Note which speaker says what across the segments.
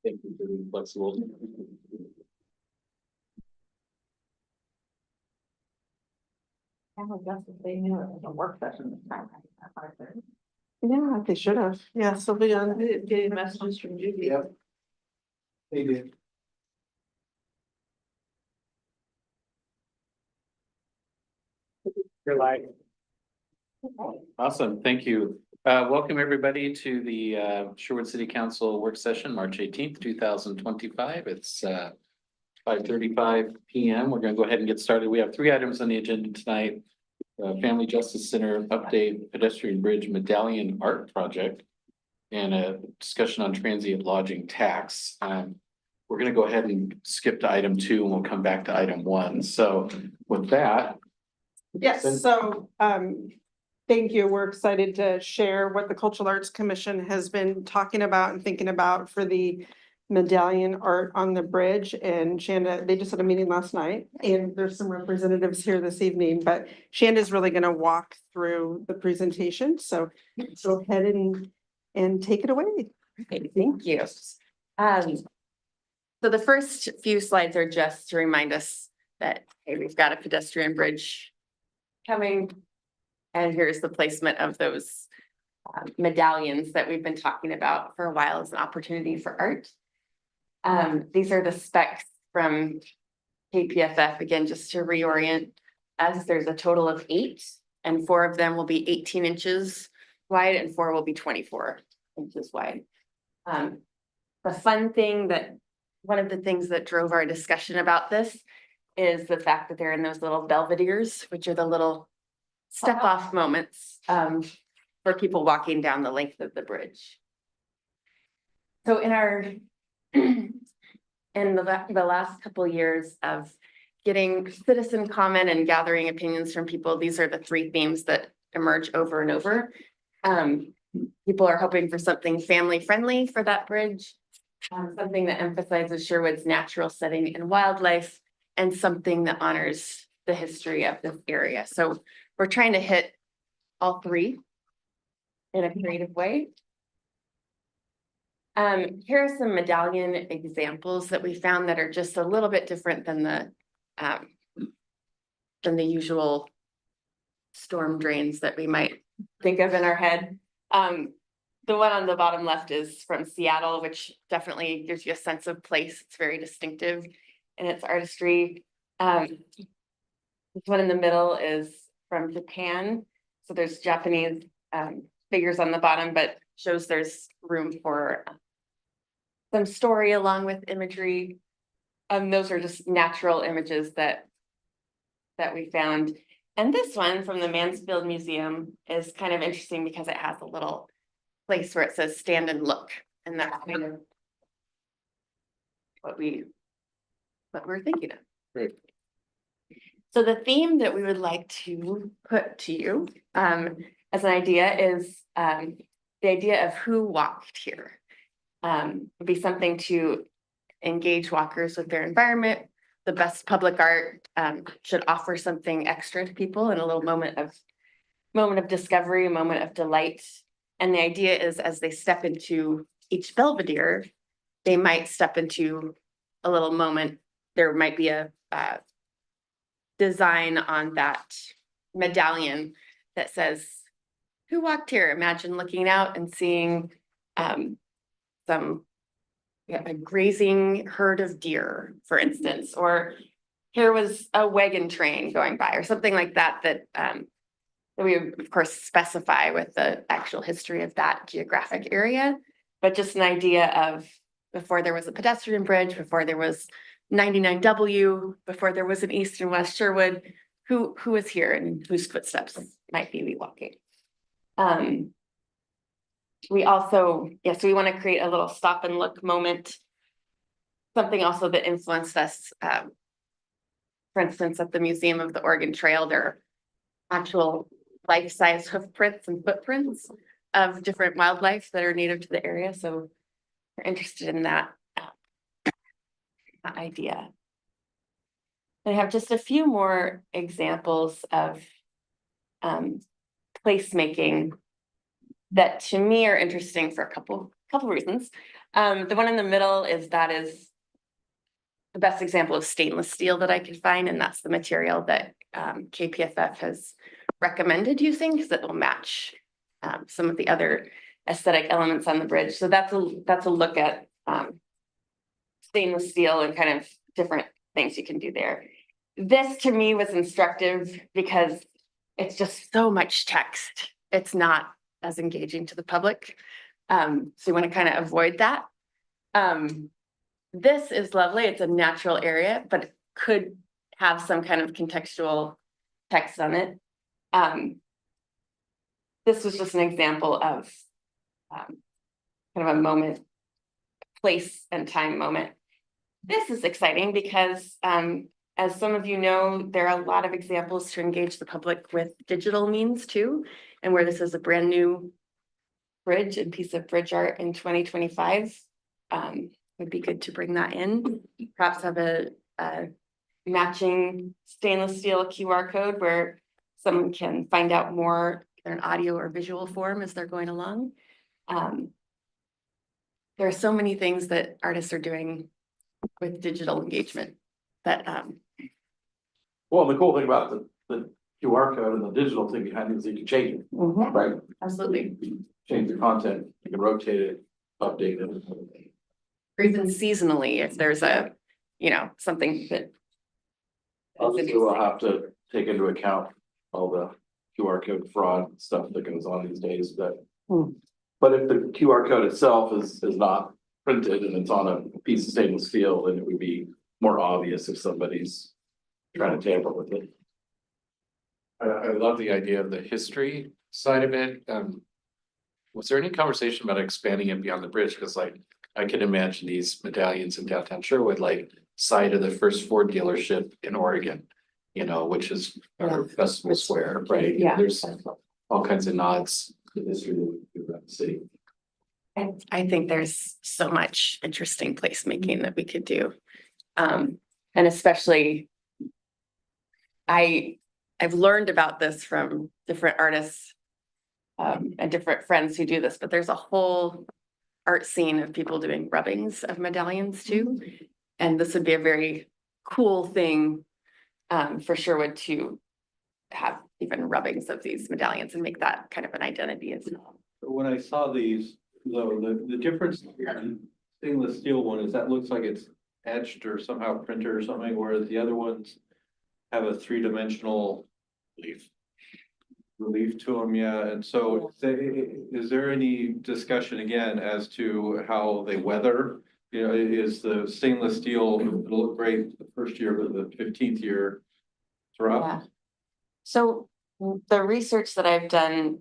Speaker 1: Thank you for being flexible.
Speaker 2: I guess if they knew it was a work session this time.
Speaker 3: Yeah, they should have. Yeah, so we
Speaker 2: Getting messages from Judy.
Speaker 1: Yep. They did. You're live. Awesome, thank you. Welcome everybody to the Sherwood City Council work session, March 18th, 2025. It's 5:35 p.m. We're gonna go ahead and get started. We have 3 items on the agenda tonight. Family Justice Center update, pedestrian bridge medallion art project, and a discussion on transient lodging tax. We're gonna go ahead and skip to item 2 and we'll come back to item 1. So with that.
Speaker 3: Yes, so thank you. We're excited to share what the Cultural Arts Commission has been talking about and thinking about for the medallion art on the bridge. And Shanda, they just had a meeting last night and there's some representatives here this evening, but Shanda's really gonna walk through the presentation. So go ahead and take it away.
Speaker 4: Okay, thank you. So the first few slides are just to remind us that, hey, we've got a pedestrian bridge coming. And here's the placement of those medallions that we've been talking about for a while as an opportunity for art. These are the specs from KPFF, again, just to reorient us. There's a total of 8, and 4 of them will be 18 inches wide and 4 will be 24 inches wide. The fun thing that, one of the things that drove our discussion about this is the fact that they're in those little belvederes, which are the little step off moments for people walking down the length of the bridge. So in our in the last couple of years of getting citizen comment and gathering opinions from people, these are the 3 themes that emerge over and over. People are hoping for something family friendly for that bridge, something that emphasizes Sherwood's natural setting and wildlife, and something that honors the history of this area. So we're trying to hit all 3 in a creative way. Here are some medallion examples that we found that are just a little bit different than the usual storm drains that we might think of in our head. The one on the bottom left is from Seattle, which definitely gives you a sense of place. It's very distinctive in its artistry. This one in the middle is from Japan. So there's Japanese figures on the bottom, but shows there's room for some story along with imagery. Those are just natural images that we found. And this one from the Mansfield Museum is kind of interesting because it has a little place where it says stand and look. And that's kind of what we're thinking of.
Speaker 1: Great.
Speaker 4: So the theme that we would like to put to you as an idea is the idea of who walked here. Would be something to engage walkers with their environment. The best public art should offer something extra to people in a little moment of discovery, a moment of delight. And the idea is as they step into each belvedere, they might step into a little moment. There might be a design on that medallion that says, who walked here? Imagine looking out and seeing a grazing herd of deer, for instance, or here was a wagon train going by or something like that, that we of course specify with the actual history of that geographic area, but just an idea of before there was a pedestrian bridge, before there was 99W, before there was an East and West Sherwood, who is here and whose footsteps might we walking. We also, so we want to create a little stop and look moment. Something also that influenced us, for instance, at the Museum of the Oregon Trail, there are actual life-size hoof prints and footprints of different wildlife that are native to the area. So we're interested in that idea. I have just a few more examples of placemaking that to me are interesting for a couple reasons. The one in the middle is the best example of stainless steel that I could find, and that's the material that KPFF has recommended using because it will match some of the other aesthetic elements on the bridge. So that's a look at stainless steel and kind of different things you can do there. This to me was instructive because it's just so much text. It's not as engaging to the public. So you want to kind of avoid that. This is lovely. It's a natural area, but it could have some kind of contextual text on it. This was just an example of kind of a moment, place and time moment. This is exciting because as some of you know, there are a lot of examples to engage the public with digital means too, and where this is a brand new bridge and piece of bridge art in 2025. Would be good to bring that in, perhaps have a matching stainless steel QR code where someone can find out more in an audio or visual form as they're going along. There are so many things that artists are doing with digital engagement that
Speaker 5: Well, the cool thing about the QR code and the digital thing behind it is you can change it, right?
Speaker 4: absolutely,
Speaker 5: Change the content, you can rotate it, update it.
Speaker 4: or even seasonally, if there's a, something that.
Speaker 5: Obviously, we'll have to take into account all the QR code fraud stuff that goes on these days, but if the QR code itself is not printed and it's on a piece of stainless steel, then it would be more obvious if somebody's trying to tamper with it.
Speaker 1: I love the idea of the history side of it. Was there any conversation about expanding it beyond the bridge? Because like, I can imagine these medallions in downtown Sherwood, like site of the first Ford dealership in Oregon, which is our festival square, right?
Speaker 4: Yeah.
Speaker 1: There's all kinds of nods to history of the city.
Speaker 4: I think there's so much interesting placemaking that we could do. And especially, I've learned about this from different artists and different friends who do this, but there's a whole art scene of people doing rubbings of medallions too. And this would be a very cool thing for Sherwood to have even rubbings of these medallions and make that kind of an identity as well.
Speaker 6: When I saw these, though, the difference in the stainless steel one is that looks like it's etched or somehow printed or something, whereas the other ones have a three-dimensional relief to them, yeah. And so is there any discussion again as to how they weather? Is the stainless steel, it'll look great the first year, but the 15th year it's rough?
Speaker 4: Yeah. So the research that I've done,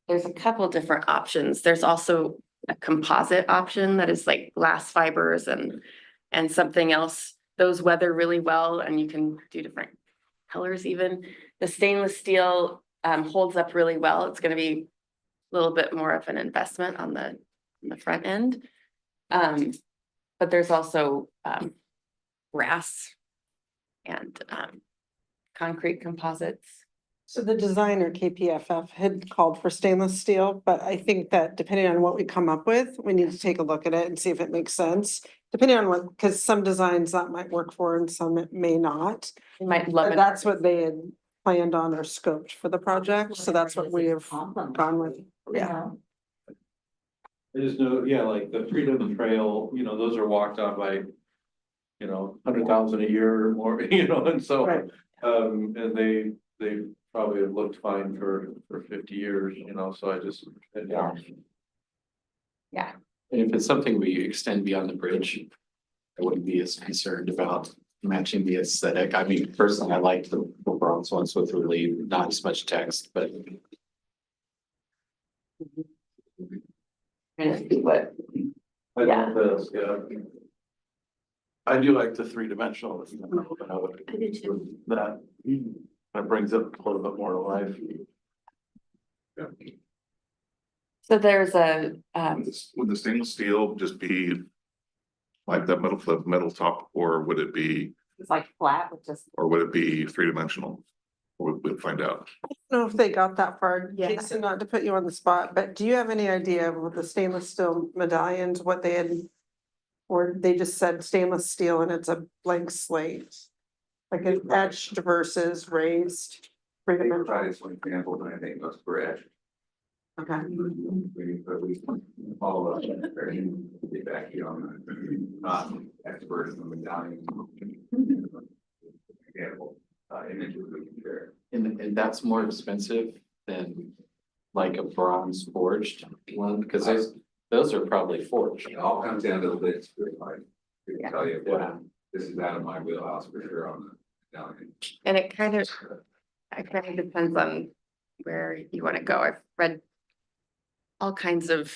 Speaker 4: there's a couple different options. There's also a composite option that is like glass fibers and something else. Those weather really well, and you can do different colors even. The stainless steel holds up really well. It's going to be a little bit more of an investment on the front end. But there's also brass and concrete composites.
Speaker 3: So the designer KPFF had called for stainless steel, but I think that depending on what we come up with, we need to take a look at it and see if it makes sense. Depending on what, because some designs that might work for and some it may not.
Speaker 4: You might love
Speaker 3: But
Speaker 4: it.
Speaker 3: that's what they had planned on or scoped for the project, so that's what we have gone with. Yeah.
Speaker 6: I just know, yeah, like the Freedom Trail, those are walked on by, 100,000 a year or more, and so,
Speaker 3: Right.
Speaker 6: and they probably have looked fine for 50 years, so I just.
Speaker 4: Yeah.
Speaker 1: And if it's something we extend beyond the bridge, I wouldn't be as concerned about matching the aesthetic. I mean, personally, I like the bronze ones with really not as much text, but.
Speaker 4: But
Speaker 6: I
Speaker 4: Yeah.
Speaker 6: don't know, yeah.
Speaker 5: I do like the three-dimensional.
Speaker 4: I do too.
Speaker 5: That brings it a little bit more to life.
Speaker 4: So there's a
Speaker 7: Would the stainless steel just be like that metal top, or would it be,
Speaker 4: it's like flat with just
Speaker 7: or would it be three-dimensional? We'll find out.
Speaker 3: I don't know if they got that far,
Speaker 2: Yeah.
Speaker 3: Jason, not to put you on the spot, but do you have any idea with the stainless steel medallions, what they had? Or they just said stainless steel and it's a blank slate? Like an etched versus raised?
Speaker 8: They
Speaker 3: Freedom and-
Speaker 8: provided some examples, and I think that's correct.
Speaker 3: Okay,
Speaker 8: But we follow up and get back to you on the, not experts in the medallion. Example, images we can share.
Speaker 1: And that's more expensive than like a bronze forged one, because those are probably forged.
Speaker 8: It all comes down to the list, I can tell you,
Speaker 1: Yeah.
Speaker 8: this is out of my wheelhouse for sure on the medallion.
Speaker 4: And it kind of depends on where you want to go. I've read all kinds of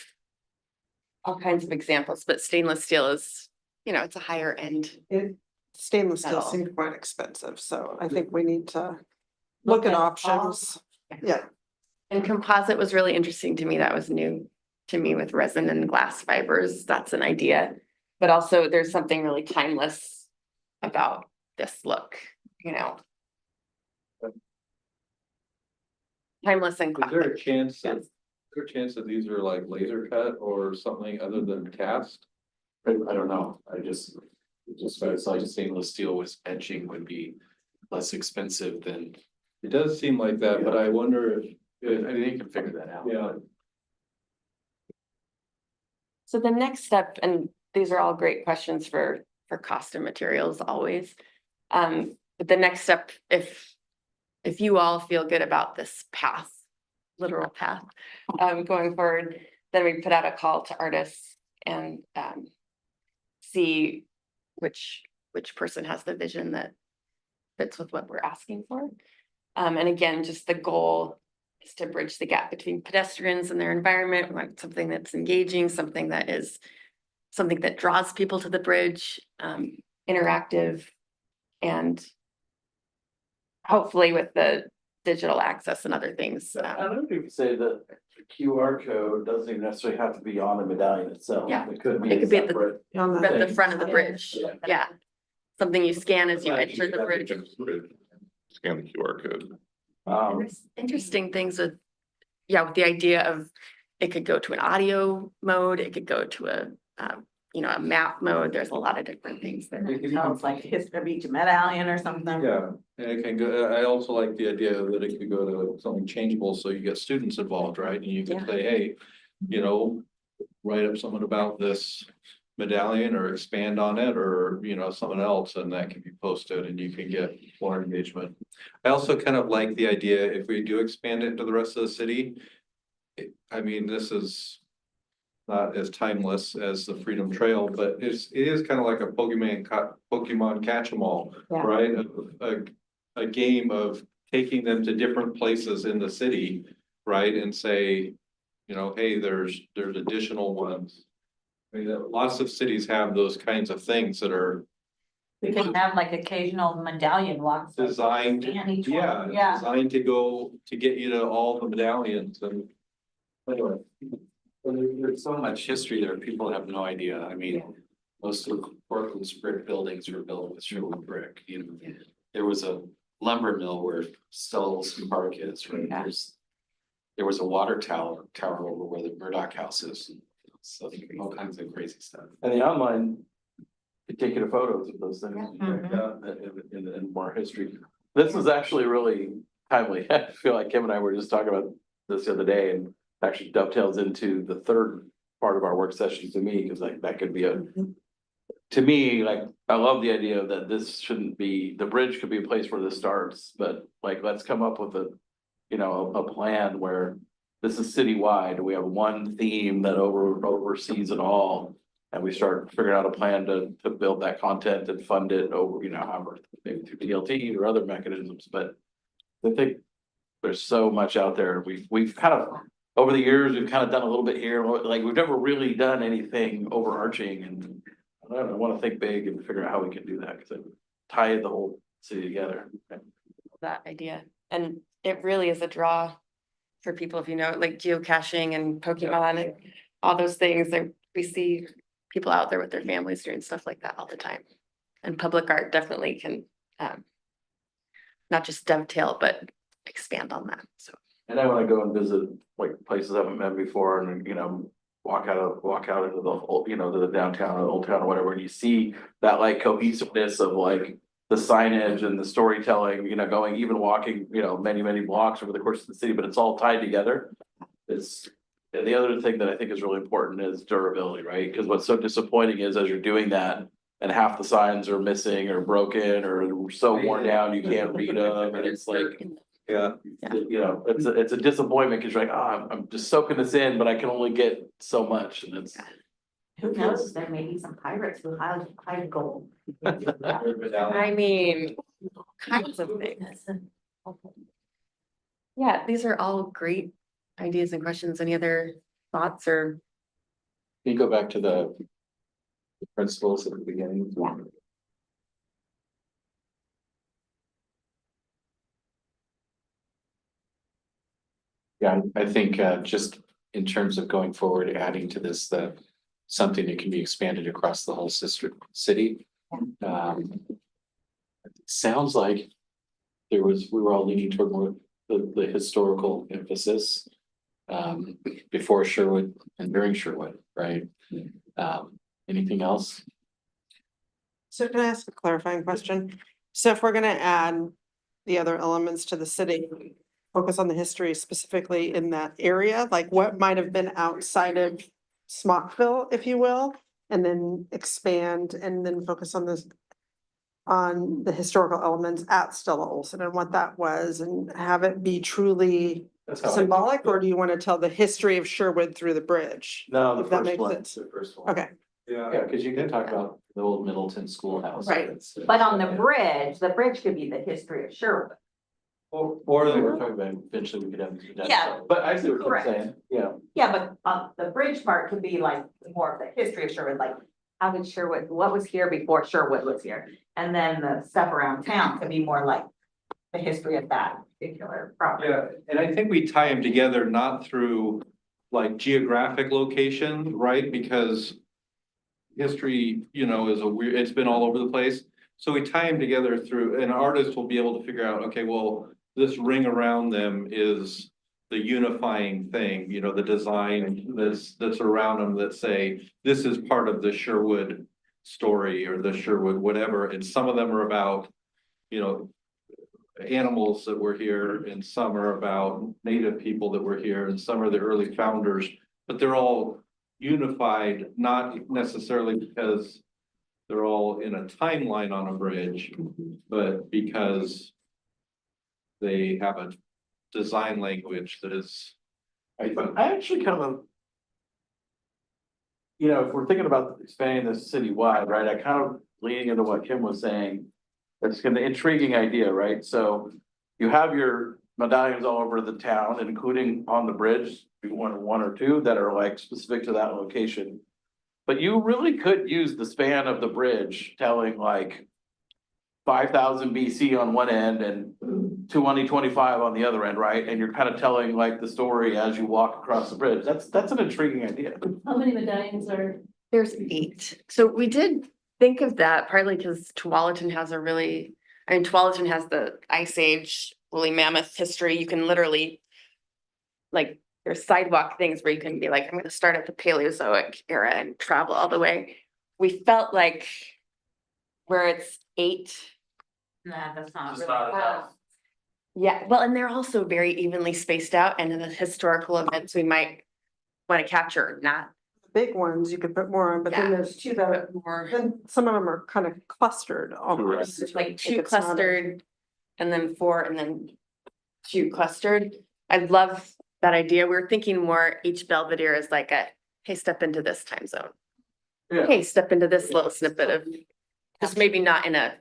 Speaker 4: examples, but stainless steel is, it's a higher end.
Speaker 3: it, stainless steel
Speaker 4: Metal.
Speaker 3: seemed quite expensive, so I think we need to look at options. Yeah,
Speaker 4: And composite was really interesting to me. That was new to me with resin and glass fibers. That's an idea. But also there's something really timeless about this look, Timeless and
Speaker 6: Is there a
Speaker 4: classic.
Speaker 6: chance that,
Speaker 4: Yes.
Speaker 6: is there a chance that these are like laser cut or something other than cast?
Speaker 1: I don't know, it just feels like stainless steel was etching would be less expensive than,
Speaker 6: It does seem like that, but I wonder if,
Speaker 1: I think you can figure that out.
Speaker 6: yeah.
Speaker 4: So the next step, and these are all great questions for cost and materials always. But the next step, if you all feel good about this path, literal path, going forward, then we put out a call to artists and see which person has the vision that fits with what we're asking for. And again, just the goal is to bridge the gap between pedestrians and their environment. We want something that's engaging, something that draws people to the bridge, interactive, and hopefully with the digital access and other things.
Speaker 5: I don't know if you could say that the QR code doesn't even necessarily have to be on the medallion itself.
Speaker 4: Yeah.
Speaker 5: It could be.
Speaker 4: It could be at the-
Speaker 5: separate.
Speaker 3: on the-
Speaker 4: At the front of the bridge, yeah. Something you scan as you enter the bridge.
Speaker 7: Scan the QR code.
Speaker 4: And there's interesting things with the idea of, it could go to an audio mode, it could go to a map mode. There's a lot of different things there.
Speaker 2: Sounds like history of each medallion or something.
Speaker 6: Yeah, and it can go, I also like the idea that it could go to something changeable, so you get students involved, right? And you can
Speaker 4: Yeah.
Speaker 6: say, hey, write up something about this medallion or expand on it or, something else, and that can be posted and you can get more engagement. I also kind of like the idea, if we do expand it to the rest of the city, this is not as timeless as the Freedom Trail, but it is kind of like a Pokemon catch-em-all,
Speaker 2: Yeah.
Speaker 6: right? A game of taking them to different places in the city, right? And say, hey, there's additional ones. Lots of cities have those kinds of things that are
Speaker 2: We can have like occasional medallion walks.
Speaker 6: designed,
Speaker 2: Scan each
Speaker 6: yeah,
Speaker 2: one. Yeah.
Speaker 6: designed to get you to all the medallions and. Anyway.
Speaker 1: There's so much history there, people have no idea, most of Portland's brick buildings were built with Sherwood brick, There was a lumber mill where Stull's Park is, right?
Speaker 4: Yeah.
Speaker 1: There was a water tower over where the Murdoch house is, so all kinds of crazy stuff.
Speaker 5: And the online, you take your photos of those things.
Speaker 2: Mhm.
Speaker 5: And more history. This is actually really timely. I feel like Kim and I were just talking about this the other day and actually dovetails into the third part of our work session to me, because like that could be to me, like, I love the idea that this shouldn't be, the bridge could be a place where this starts, but like, let's come up with a plan where this is citywide. We have one theme that oversees it all. And we start figuring out a plan to build that content and fund it over, however, maybe through DLT or other mechanisms, but I think there's so much out there. We've kind of, over the years, we've kind of done a little bit here, like we've never really done anything overarching, and I don't know, I want to think big and figure out how we can do that, because it ties the whole city together.
Speaker 4: That idea, and it really is a draw for people, if like geocaching and Pokemon and all those things. We see people out there with their families doing stuff like that all the time. And public art definitely can not just dovetail, but expand on that, so.
Speaker 5: And I wanna go and visit like places I haven't been before and, walk out into the old, to the downtown or the old town or whatever, and you see that like cohesiveness of like the signage and the storytelling, going, even walking, many, many blocks over the course of the city, but it's all tied together. It's, and the other thing that I think is really important is durability, right? Because what's so disappointing is as you're doing that and half the signs are missing or broken or so worn down, you can't read them, and it's like,
Speaker 6: Yeah.
Speaker 5: it's a disappointment because you're like, I'm just soaking this in, but I can only get so much, and it's.
Speaker 2: Who knows, there may be some pirates who hide gold.
Speaker 4: I mean, kinds of things. Yeah, these are all great ideas and questions. Any other thoughts or?
Speaker 1: Can you go back to the principles at the beginning?
Speaker 2: Yeah.
Speaker 1: Yeah, I think just in terms of going forward, adding to this, something that can be expanded across the whole city. Sounds like we were all leaning toward more the historical emphasis. Before Sherwood and during Sherwood, right? Anything else?
Speaker 3: So can I ask a clarifying question? So if we're gonna add the other elements to the city, focus on the history specifically in that area, like what might have been outside of Smockville, if you will, and then expand and then focus on this, on the historical elements at Stella Olson and what that was, and have it be truly
Speaker 5: That's how I-
Speaker 3: symbolic, or do you want to tell the history of Sherwood through the bridge?
Speaker 5: No, the
Speaker 3: If that
Speaker 5: first
Speaker 3: makes
Speaker 5: one,
Speaker 3: sense.
Speaker 5: the first one.
Speaker 3: Okay,
Speaker 1: Yeah, because you can talk about the old Middleton Schoolhouse.
Speaker 2: Right. But on the bridge could be the history of Sherwood.
Speaker 6: Or
Speaker 1: We're talking about eventually we could have. these
Speaker 2: Yeah.
Speaker 5: But I see what you're
Speaker 2: Correct.
Speaker 5: saying, yeah.
Speaker 2: Yeah, but the bridge part could be like more of the history of Sherwood, like how did Sherwood, what was here before Sherwood was here? And then the stuff around town could be more like the history of that particular property.
Speaker 6: Yeah, and I think we tie them together not through like geographic location, right? Because history, is it's been all over the place. So we tie them together through, an artist will be able to figure out, okay, well, this ring around them is the unifying thing, the design that's around them that say, this is part of the Sherwood story or the Sherwood whatever. And some of them are about, animals that were here, and some are about native people that were here, and some are the early founders, but they're all unified, not necessarily because they're all in a timeline on a bridge, but because they have a design language that is.
Speaker 5: I actually kind of. If we're thinking about expanding this citywide, right, I kind of leaning into what Kim was saying. That's kind of intriguing idea, right? So you have your medallions all over the town, including on the bridge, one or two that are like specific to that location. But you really could use the span of the bridge telling like 5,000 BC on one end and 2025 on the other end, right? And you're kind of telling like the story as you walk across the bridge. That's an intriguing idea.
Speaker 2: How many medallions are?
Speaker 4: There's 8. So we did think of that partly because Tualatin has Tualatin has the Ice Age, woolly mammoth history. You can literally, like, there's sidewalk things where you can be like, I'm gonna start at the Paleozoic era and travel all the way. We felt like where it's 8.
Speaker 2: Nah, that's not
Speaker 5: Just
Speaker 2: really.
Speaker 5: not enough.
Speaker 4: Yeah, well, and they're also very evenly spaced out, and in the historical events, we might want to capture, not
Speaker 3: big ones you could put more on, but then
Speaker 4: Yeah.
Speaker 3: there's two that,
Speaker 4: put more.
Speaker 3: then some of them are kind of clustered almost.
Speaker 4: It's like 2
Speaker 3: it's not a-
Speaker 4: clustered, and then 4, and then 2 clustered. I love that idea. We were thinking more each Belvedere is like hey, step into this time zone.
Speaker 5: Yeah.
Speaker 4: Hey, step into this little snippet of, just maybe not in a,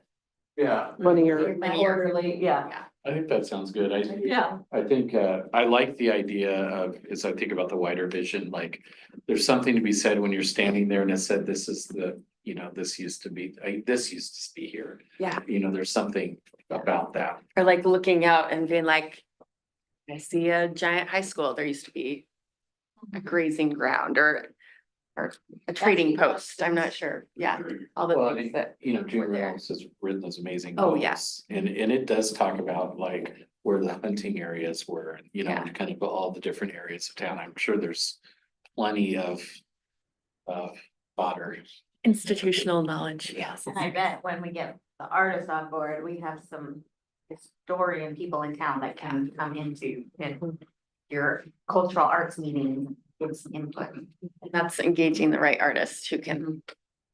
Speaker 5: Yeah,
Speaker 3: Linear.
Speaker 2: Orderly, yeah.
Speaker 1: I think that sounds good.
Speaker 2: Yeah.
Speaker 1: I think, I like the idea of, as I think about the wider vision, like, there's something to be said when you're standing there and it said, this is this used to be here.
Speaker 4: yeah,
Speaker 1: There's something about that.
Speaker 4: or like looking out and being like, I see a giant high school. There used to be a grazing ground, or or a trading post, I'm not sure, yeah, all the
Speaker 1: Well,
Speaker 4: things that.
Speaker 1: you know, June
Speaker 4: were there.
Speaker 1: Reynolds has written those amazing.
Speaker 4: Oh,
Speaker 1: books,
Speaker 4: yes.
Speaker 1: And it does talk about like where the hunting areas were, you know,
Speaker 4: Yeah.
Speaker 1: kind of all the different areas of town. I'm sure there's plenty of fodder.
Speaker 4: Institutional knowledge, yes.
Speaker 2: And I bet when we get the artists on board, we have some historian people in town that can come into your cultural arts meeting, give some input.
Speaker 4: That's engaging the right artists who can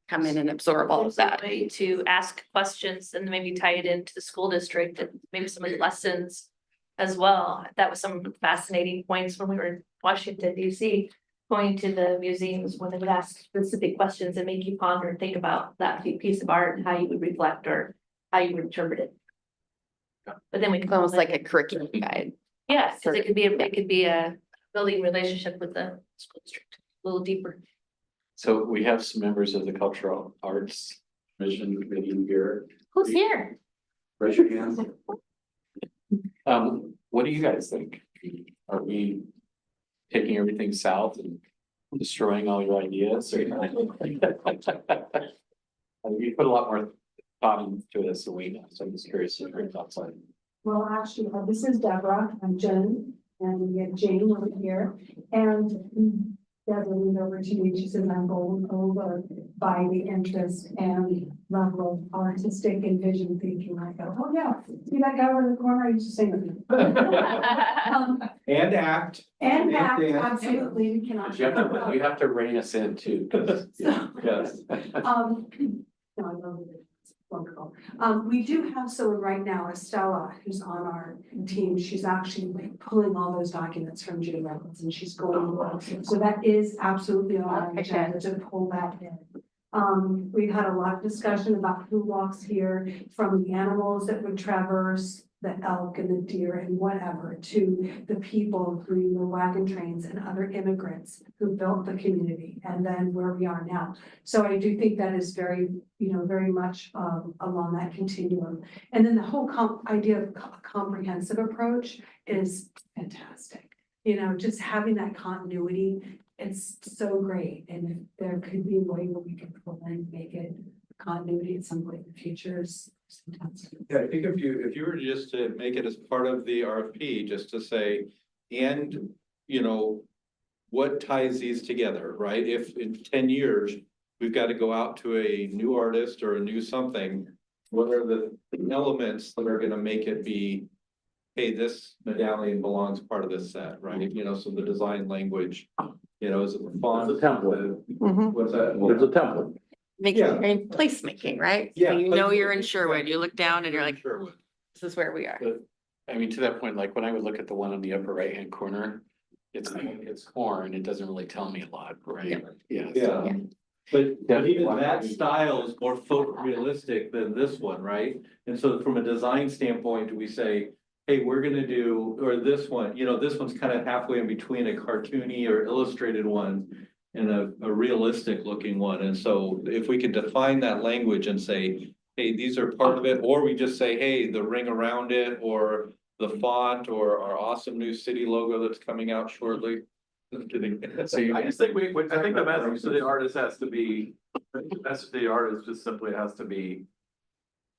Speaker 4: come in and absorb all of
Speaker 9: There's a
Speaker 4: that.
Speaker 9: way to ask questions and maybe tie it into the school district and maybe some of the lessons as well. That was some fascinating points when we were in Washington DC, going to the museums when they would ask specific questions and make you ponder and think about that piece of art and how you would reflect or how you would interpret it. But then we
Speaker 4: It's almost like a curriculum guide.
Speaker 9: yes, because it could be a building relationship with the school district a little deeper.
Speaker 1: So we have some members of the Cultural Arts Commission Committee here.
Speaker 9: Who's here?
Speaker 1: Raise your hands. What do you guys think? Are we taking everything south and destroying all your ideas or? You put a lot more thought into this than we know, so I'm just curious if your thoughts on.
Speaker 10: Well, actually, this is Deborah, I'm Jen, and we have Jane over here, and Deborah leaned over to me, she said, I'm going over by the interest and level of artistic and vision thinking. I go, oh yeah, see that guy over in the corner, I used to sing with him.
Speaker 6: And act.
Speaker 10: And that,
Speaker 6: dance.
Speaker 10: absolutely, we cannot.
Speaker 1: You have to rein us in too. 'Cause, yeah, yes.
Speaker 10: No, I love it. It's wonderful. We do have someone right now, Estella, who's on our team. She's actually like pulling all those documents from June Reynolds and she's going. So that is absolutely on our agenda to pull that in. We've had a lot of discussion about who walks here, from the animals that would traverse the elk and the deer and whatever, to the people through the wagon trains and other immigrants who built the community, and then where we are now. So I do think that is very, very much along that continuum. And then the whole idea of comprehensive approach is fantastic. Just having that continuity, it's so great. And if there could be a way where we could pull in, make it continuity at some point in the future is fantastic.
Speaker 6: Yeah, I think if you were just to make it as part of the RFP, just to say, and, what ties these together, right? If in 10 years, we've got to go out to a new artist or a new something, what are the elements that are gonna make it be, hey, this medallion belongs part of this set, right? So the design language, is it the font?
Speaker 5: There's a template.
Speaker 6: What's that?
Speaker 5: There's a template.
Speaker 4: Making, placemaking, right? So
Speaker 6: Yeah.
Speaker 4: you're in Sherwood, you look down and you're like,
Speaker 6: Sherwood.
Speaker 4: this is where we are.
Speaker 1: But, I mean, to that point, like when I would look at the one on the upper right-hand corner, it's corn, it doesn't really tell me a lot, right? Yeah.
Speaker 6: Yeah. But even
Speaker 1: Definitely.
Speaker 6: that style is more photorealistic than this one, right? And so from a design standpoint, do we say, hey, we're gonna do, or this one, this one's kind of halfway in between a cartoony or illustrated one and a realistic looking one. And so if we could define that language and say, hey, these are part of it, or we just say, hey, the ring around it, or the font, or our awesome new city logo that's coming out shortly. I'm kidding.
Speaker 1: So you
Speaker 5: I just think I think the message to the artist has to be, the message to the artist just simply has to be.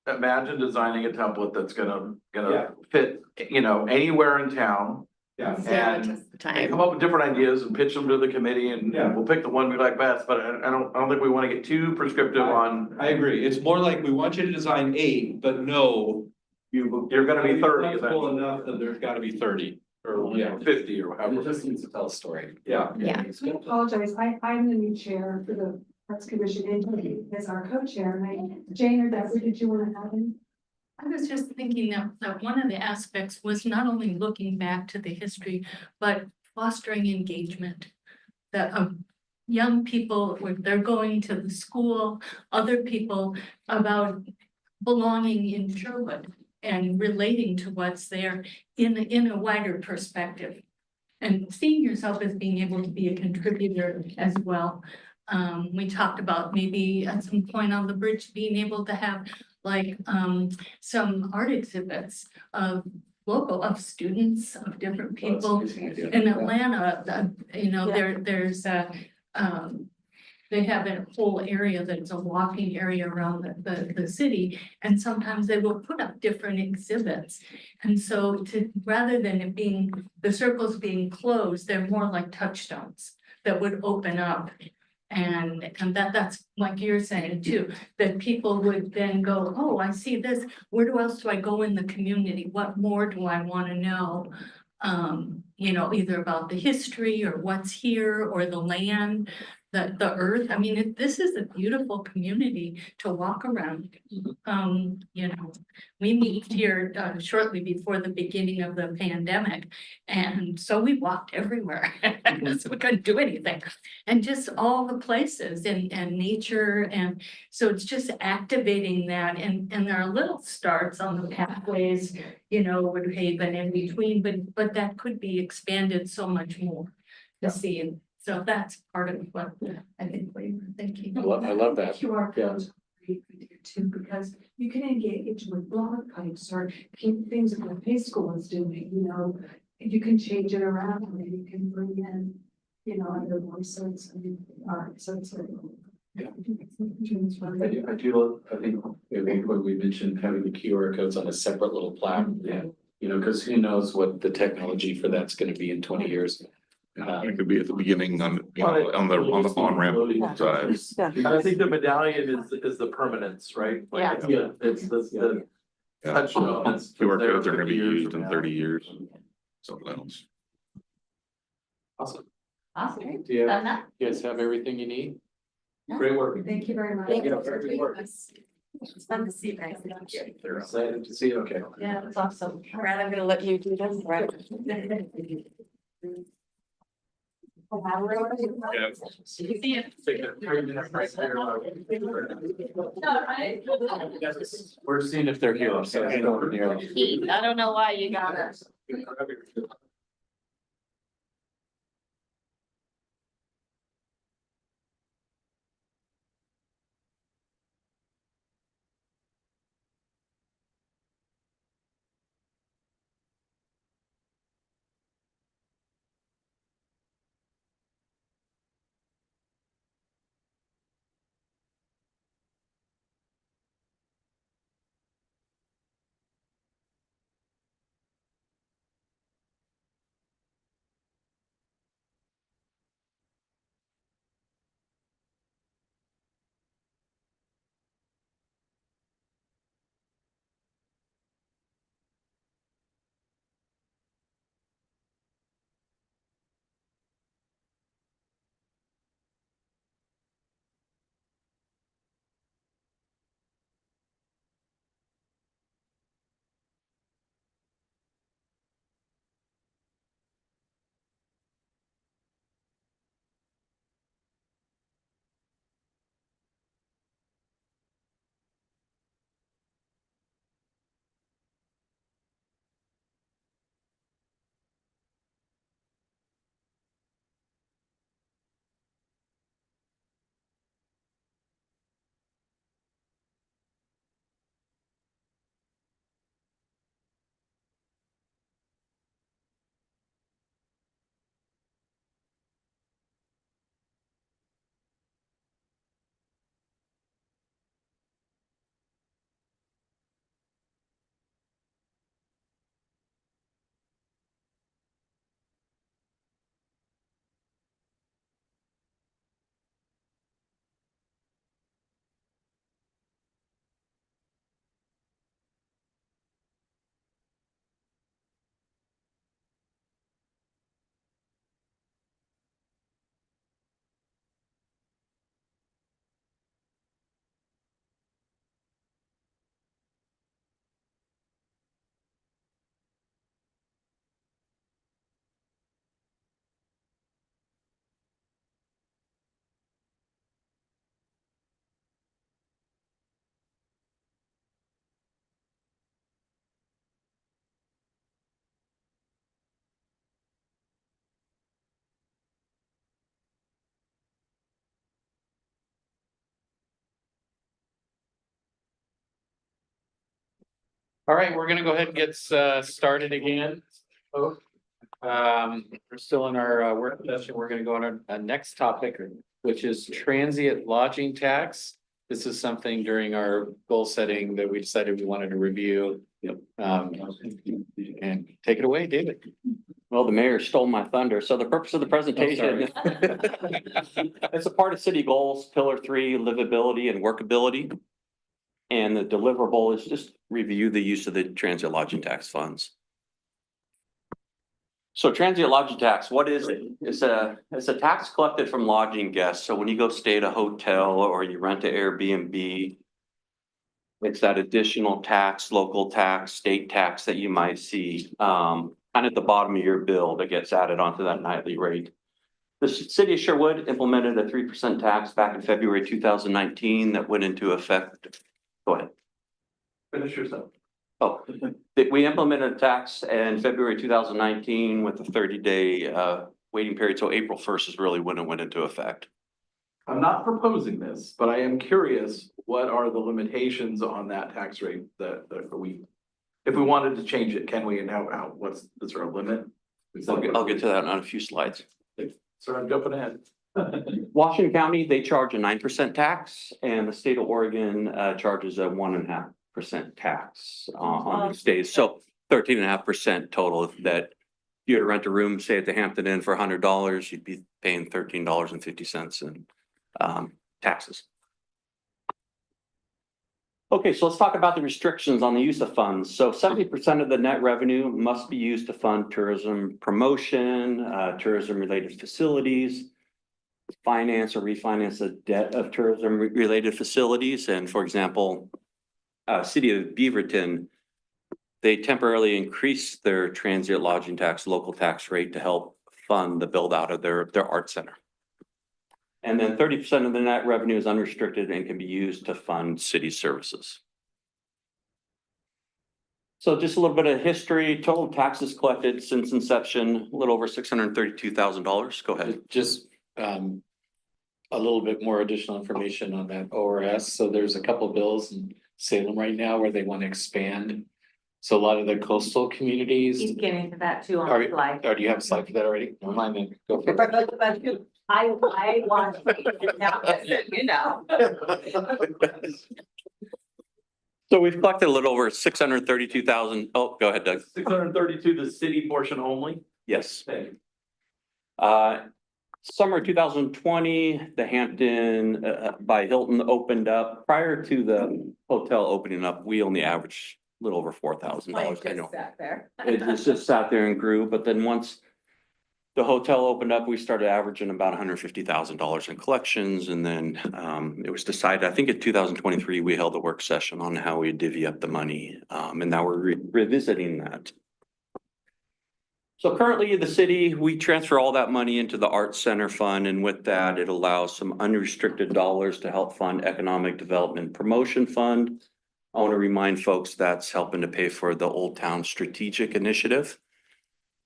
Speaker 5: Imagine designing a template that's
Speaker 6: Yeah.
Speaker 5: gonna fit, anywhere in town.
Speaker 6: Yeah.
Speaker 4: Stand the test of
Speaker 5: And
Speaker 4: time.
Speaker 5: come up with different ideas and pitch them to the committee and
Speaker 6: Yeah.
Speaker 5: we'll pick the one we like best, but I don't think we wanna get too prescriptive on.
Speaker 6: I agree. It's more like we want you to design 8, but no.
Speaker 5: You're gonna be 30
Speaker 6: Flexible
Speaker 5: eventually.
Speaker 6: enough that there's gotta be 30 or,
Speaker 5: Yeah, 50 or
Speaker 1: It
Speaker 5: however.
Speaker 1: just needs to tell a story.
Speaker 6: Yeah.
Speaker 4: Yeah.
Speaker 10: I apologize, I'm the new chair for the Arts Commission, and Jane is our co-chair, and Jane or Deborah, did you want to have any?
Speaker 11: I was just thinking that one of the aspects was not only looking back to the history, but fostering engagement. That young people, when they're going to the school, other people about belonging in Sherwood and relating to what's there in a wider perspective. And seeing yourself as being able to be a contributor as well. We talked about maybe at some point on the bridge, being able to have like some art exhibits of students, of different people in Atlanta. There's they have a whole area that's a walking area around the city. And sometimes they will put up different exhibits. And so rather than it being, the circles being closed, they're more like touchstones that would open up. And that's like you're saying too, that people would then go, oh, I see this, where else do I go in the community? What more do I want to know? You know, either about the history or what's here or the land, the earth. I mean, this is a beautiful community to walk around. You know, we moved here shortly before the beginning of the pandemic. And so we walked everywhere. So we couldn't do anything. And just all the places and nature. And so it's just activating that. And there are little starts on the pathways, you know, Woodhaven in between, but that could be expanded so much more to see. And so that's part of what I think we were thinking.
Speaker 1: I love that.
Speaker 10: QR
Speaker 1: Yeah.
Speaker 10: codes. are great idea too, because you can engage with blog posts or keep things that the high school is doing, you know. You can change it around and you can bring in, you know, other voices and art, so it's.
Speaker 1: Yeah. I think at one point we mentioned having the QR codes on a separate little plaque.
Speaker 5: Yeah.
Speaker 1: You know, because who knows what the technology for that's gonna be in 20 years.
Speaker 7: It could be at the beginning on, you know, on the on-ramp side.
Speaker 5: And I think the medallion is the permanence, right? Like, it's the
Speaker 7: Yeah.
Speaker 5: touchstone. It's
Speaker 7: QR
Speaker 5: there
Speaker 7: codes are gonna
Speaker 5: 50
Speaker 7: be
Speaker 5: years
Speaker 7: used
Speaker 5: from
Speaker 7: in
Speaker 5: now.
Speaker 7: 30 years. Something else.
Speaker 1: Awesome.
Speaker 2: Awesome.
Speaker 1: Do you
Speaker 2: Done that?
Speaker 1: guys have everything you need?
Speaker 5: Great work.
Speaker 10: Thank you very much.
Speaker 1: Thank you for your work.
Speaker 2: It's fun to see you guys. Thank you.
Speaker 1: They're excited to see it. Okay.
Speaker 2: Yeah, it's awesome.
Speaker 4: Brad, I'm gonna let you do this, right?
Speaker 1: We're seeing if they're here. So I
Speaker 9: I don't know why you got it.
Speaker 1: All right, we're gonna go ahead and get started again. We're still in our work session. We're gonna go on our next topic which is transient lodging tax. This is something during our goal setting that we decided we wanted to review.
Speaker 5: Yep.
Speaker 1: And take it away, David.
Speaker 12: Well, the mayor stole my thunder. So the purpose of the presentation. It's a part of city goals, pillar 3, livability and workability. And the deliverable is just review the use of the transient lodging tax funds. So transient lodging tax, what is it? It's a tax collected from lodging guests. So when you go stay at a hotel or you rent an Airbnb, it's that additional tax, local tax, state tax that you might see kind of at the bottom of your bill that gets added onto that nightly rate. The city of Sherwood implemented a 3% tax back in February 2019 that went into effect. Go ahead.
Speaker 5: Finish yourself.
Speaker 12: Oh, we implemented a tax in February 2019 with a 30-day waiting period. So April 1st is really when it went into effect.
Speaker 5: I'm not proposing this, but I am curious, what are the limitations on that tax rate that if we wanted to change it, can we, and how, is there a limit?
Speaker 12: I'll get to that on a few slides.
Speaker 5: Sorry, I'm jumping ahead.
Speaker 12: Washington County, they charge a 9% tax, and the state of Oregon charges a 1.5% tax on these days. So 13.5% total. That if you had to rent a room, say at the Hampton Inn for $100, you'd be paying $13.50 in taxes. Okay, so let's talk about the restrictions on the use of funds. So 70% of the net revenue must be used to fund tourism promotion, tourism-related facilities, finance or refinance the debt of tourism-related facilities. And for example, City of Beaverton, they temporarily increased their transient lodging tax, local tax rate to help fund the build out of their art center. And then 30% of the net revenue is unrestricted and can be used to fund city services. So just a little bit of history, total taxes collected since inception, a little over $632,000. Go ahead.
Speaker 1: Just a little bit more additional information on that ORS. So there's a couple of bills in Salem right now where they want to expand. So a lot of the coastal communities.
Speaker 2: He's getting to that too on the slide.
Speaker 1: Or do you have a slide for that already? Never mind then. Go for it.
Speaker 2: I want you know.
Speaker 12: So we've collected a little over 632,000. Oh, go ahead, Doug.
Speaker 5: 632, the city portion only?
Speaker 12: Yes.
Speaker 5: Okay.
Speaker 12: Summer 2020, the Hampton by Hilton opened up. Prior to the hotel opening up, we only averaged a little over $4,000. I know. It just sat there and grew, but then once the hotel opened up, we started averaging about $150,000 in collections. And then it was decided, I think in 2023, we held a work session on how we divvy up the money. And now we're revisiting that. So currently the city, we transfer all that money into the Arts Center Fund. And with that, it allows some unrestricted dollars to help fund Economic Development Promotion Fund. I want to remind folks that's helping to pay for the Old Town Strategic Initiative.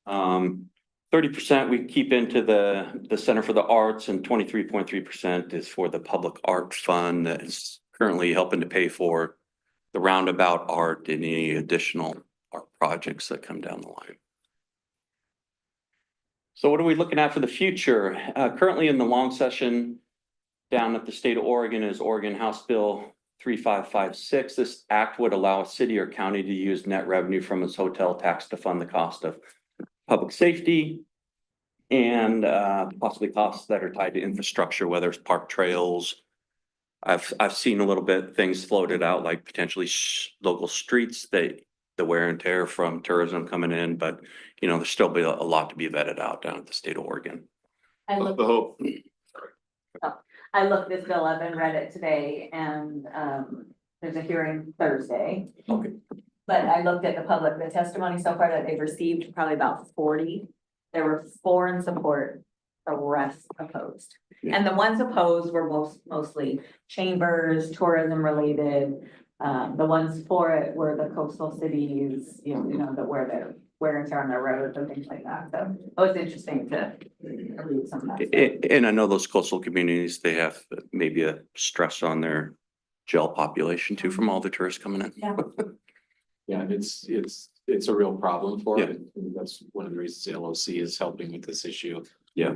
Speaker 12: 30% we keep into the Center for the Arts, and 23.3% is for the Public Art Fund that is currently helping to pay for the roundabout art and any additional art projects that come down the line. So what are we looking at for the future? Currently in the long session down at the state of Oregon is Oregon House Bill 3556. This act would allow a city or county to use net revenue from its hotel tax to fund the cost of public safety and possibly costs that are tied to infrastructure, whether it's park trails. I've seen a little bit things floated out like potentially local streets, the wear and tear from tourism coming in, but you know, there's still be a lot to be vetted out down at the state of Oregon.
Speaker 2: I looked this bill up and read it today, and there's a hearing Thursday.
Speaker 12: Okay.
Speaker 2: But I looked at the testimony so far that they've received, probably about 40. There were 4 in support, the rest opposed.
Speaker 12: Yeah.
Speaker 2: And the ones opposed were mostly chambers, tourism related. The ones for it were the coastal cities, you know, that where the wear and tear on their roads and things like that. So it was interesting to read some of that stuff.
Speaker 12: And I know those coastal communities, they have maybe a stress on their jail population too from all the tourists coming in.
Speaker 2: Yeah.
Speaker 1: Yeah, and it's a real problem for it. And that's one of the reasons the LOC is helping with this issue.
Speaker 12: Yeah.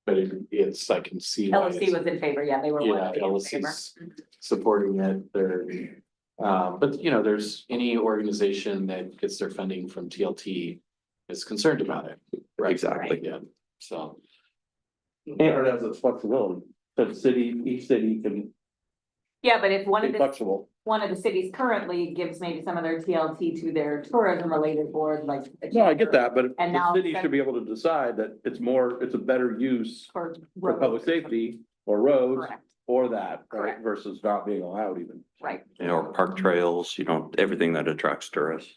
Speaker 1: but it's, I can see. why
Speaker 2: LSC
Speaker 1: it's-
Speaker 2: was in favor, yeah, they were. one
Speaker 1: Yeah,
Speaker 2: of the in favor.
Speaker 1: LSC's supporting it, they're, but you know, there's any organization that gets their funding from TLT is concerned about it. Right,
Speaker 12: Exactly.
Speaker 1: Yeah, so.
Speaker 12: And it has its flexibility, so the city, each city can
Speaker 2: Yeah, but if
Speaker 12: be flexible.
Speaker 2: one of the cities currently gives maybe some of their TLT to their tourism related board, like. the
Speaker 12: No, I get
Speaker 2: chamber
Speaker 12: that, but
Speaker 2: And
Speaker 12: the
Speaker 2: now
Speaker 12: city
Speaker 2: that-
Speaker 12: should be able to decide that it's a better use
Speaker 2: For
Speaker 12: for public safety or roads
Speaker 2: Correct,
Speaker 12: or that, right,
Speaker 2: Correct.
Speaker 12: versus not being allowed even.
Speaker 2: right.
Speaker 12: Or park trails, everything that attracts tourists.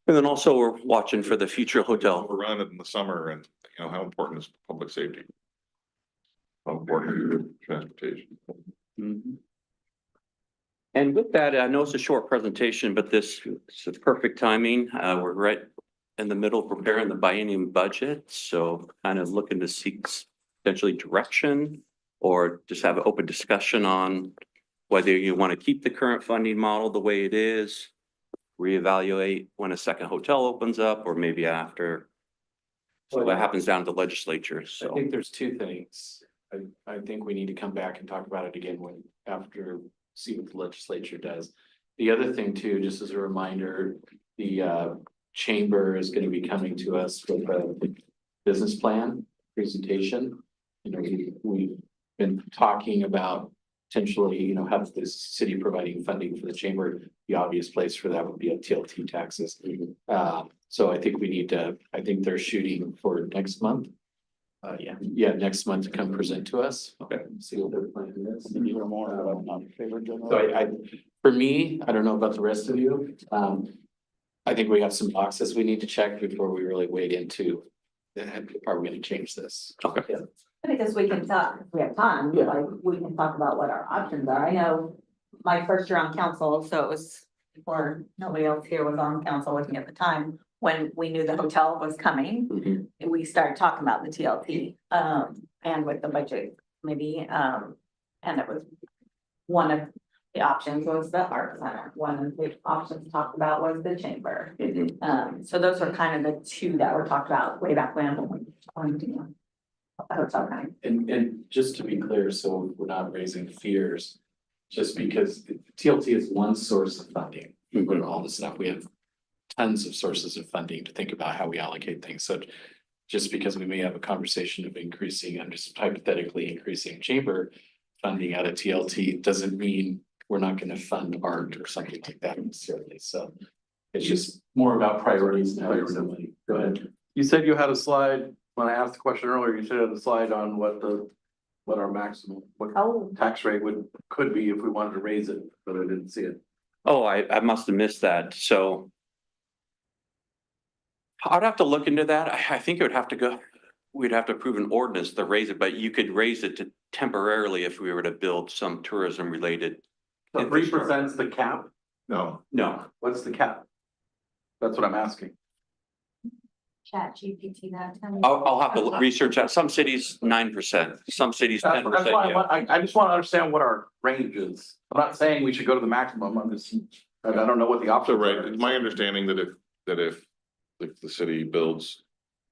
Speaker 12: And then also we're watching for the future hotel.
Speaker 7: Around it in the summer and, how important is public safety? How important is transportation?
Speaker 12: And with that, I know it's a short presentation, but this is perfect timing. We're right in the middle of preparing the biennium budget, so kind of looking to seek potentially direction or just have an open discussion on whether you want to keep the current funding model the way it is, reevaluate when a second hotel opens up, or maybe after. So what happens down to the legislature,
Speaker 1: I
Speaker 12: so.
Speaker 1: think there's two things. I think we need to come back and talk about it again after, see what the legislature does. The other thing too, just as a reminder, the chamber is gonna be coming to us with a business plan presentation. We've been talking about potentially, have the city providing funding for the chamber. The obvious place for that would be at TLT taxes. So I think I think they're shooting for next month. Yeah, next month to come present to us. Okay. See what their plan is. So for me, I don't know about the rest of you. I think we have some boxes we need to check before we really wade into, are we gonna change this?
Speaker 12: Okay.
Speaker 1: Yeah.
Speaker 2: I think this we can talk, if we have time,
Speaker 1: Yeah.
Speaker 2: like, we can talk about what our options are. I know my first year on council, so it was before nobody else here was on council with me at the time. When we knew the hotel was coming,
Speaker 12: Mhm.
Speaker 2: we started talking about the TLT, and with the budget committee, and it was one of the options was the art center. One of the options talked about was the chamber.
Speaker 12: Mhm.
Speaker 2: So those were kind of the two that were talked about way back when we were going to. Hotel kind.
Speaker 1: And just to be clear, so we're not raising fears, just because TLT is one source of funding. With all the stuff, we have tons of sources of funding to think about how we allocate things. So just because we may have a conversation of increasing, I'm just hypothetically increasing chamber funding out of TLT, doesn't mean we're not gonna fund art or something like that necessarily. So it's just more about priorities now. Go ahead.
Speaker 5: You said you had a slide, when I asked the question earlier, you said you had a slide on what our maximum, what
Speaker 2: Oh,
Speaker 5: tax rate could be if we wanted to raise it, but I didn't see it.
Speaker 12: Oh, I must have missed that, so. I'd have to look into that. I think it would have to go, we'd have to approve an ordinance to raise it, but you could raise it to temporarily if we were to build some tourism related.
Speaker 5: So 3% is the cap?
Speaker 7: No,
Speaker 12: No,
Speaker 5: What's the cap? That's what I'm asking.
Speaker 2: chat GPT that. tell me.
Speaker 12: I'll have to research that. Some cities 9%, some cities 10%,
Speaker 5: That's why
Speaker 12: yeah.
Speaker 5: I just want to understand what our range is. I'm not saying we should go to the maximum, I'm just, I don't know what the
Speaker 7: so
Speaker 5: options
Speaker 7: right,
Speaker 5: are.
Speaker 7: it's my understanding that if the city builds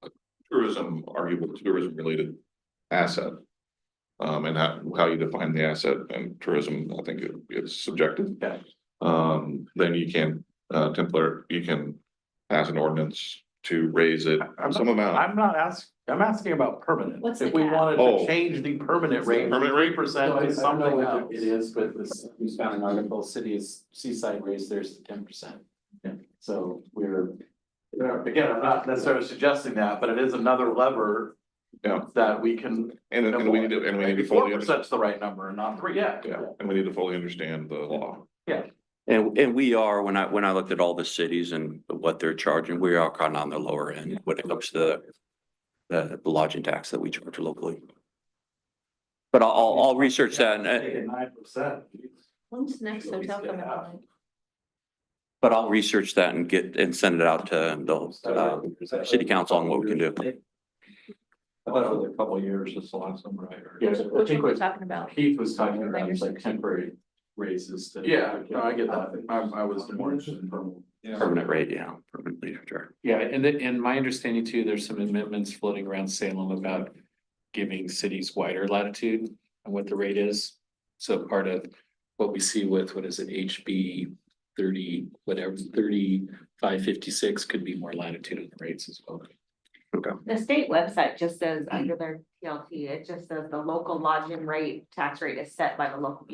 Speaker 7: a tourism, arguable tourism related asset. And how you define the asset and tourism, I think it's subjective.
Speaker 1: Okay.
Speaker 7: Then you can you can pass an ordinance to raise it some amount.
Speaker 5: I'm asking about permanent.
Speaker 9: What's
Speaker 5: If
Speaker 9: the
Speaker 5: we
Speaker 9: cap?
Speaker 5: wanted
Speaker 7: Oh.
Speaker 5: to change the permanent rate.
Speaker 7: Permanent rate?
Speaker 5: 3%
Speaker 1: So I
Speaker 5: to
Speaker 1: don't know
Speaker 5: something
Speaker 1: what
Speaker 5: else.
Speaker 1: it is, but this, we found an article, Seaside raised theirs to 10%. Yeah, so we're.
Speaker 5: Again, I'm not necessarily suggesting that, but it is another lever.
Speaker 7: Yeah.
Speaker 5: That we can.
Speaker 7: And we need to,
Speaker 5: Maybe
Speaker 7: fully
Speaker 5: 4%'s the right number, and not 3, yeah.
Speaker 7: yeah, and we need to fully understand the law.
Speaker 12: And we are, when I looked at all the cities and what they're charging, we are kind of on the lower end when it comes to the lodging tax that we charge locally. But I'll research that and,
Speaker 5: 9%.
Speaker 9: When's the next hotel coming on?
Speaker 12: but I'll research that and send it out to the city council on what we can do.
Speaker 6: I thought it was a couple of years, that's the last number I heard.
Speaker 1: Yeah, I
Speaker 9: Which
Speaker 1: think
Speaker 9: one are we
Speaker 1: what
Speaker 9: talking about?
Speaker 1: Keith was talking about is like temporary raises.
Speaker 5: Yeah, no, I get that. I was more interested in permanent.
Speaker 12: Permanent rate, yeah, permanently, sure.
Speaker 1: Yeah, and my understanding too, there's some amendments floating around Salem about giving cities wider latitude on what the rate is. So part of what we see with, what is it, HB 30, whatever, 3556 could be more latitude in the rates as well.
Speaker 2: The state website just says under their TLT, it just says the local lodging rate, tax rate is set by the local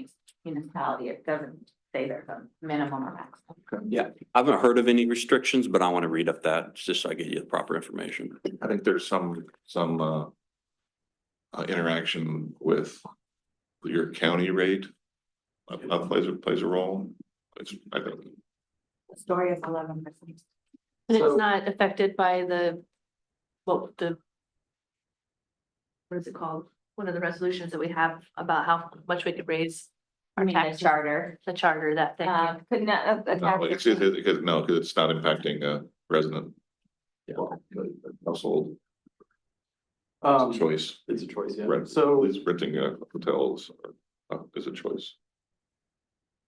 Speaker 2: municipality. It doesn't say there's a minimum or maximum.
Speaker 12: Yeah, I haven't heard of any restrictions, but I want to read up that just so I get you the proper information.
Speaker 7: I think there's some interaction with your county rate. Plays a role. I don't.
Speaker 2: The story is 11%.
Speaker 9: And
Speaker 1: So-
Speaker 9: it's not affected by what is it called? One of the resolutions that we have about how much we could raise
Speaker 2: I
Speaker 9: our
Speaker 2: mean, the
Speaker 9: taxes,
Speaker 2: charter,
Speaker 9: the charter, that thing.
Speaker 2: could not.
Speaker 7: No, because it's not impacting a resident. Household. It's a choice.
Speaker 5: It's a choice, yeah.
Speaker 7: Rent,
Speaker 5: So,
Speaker 7: is renting hotels is a choice.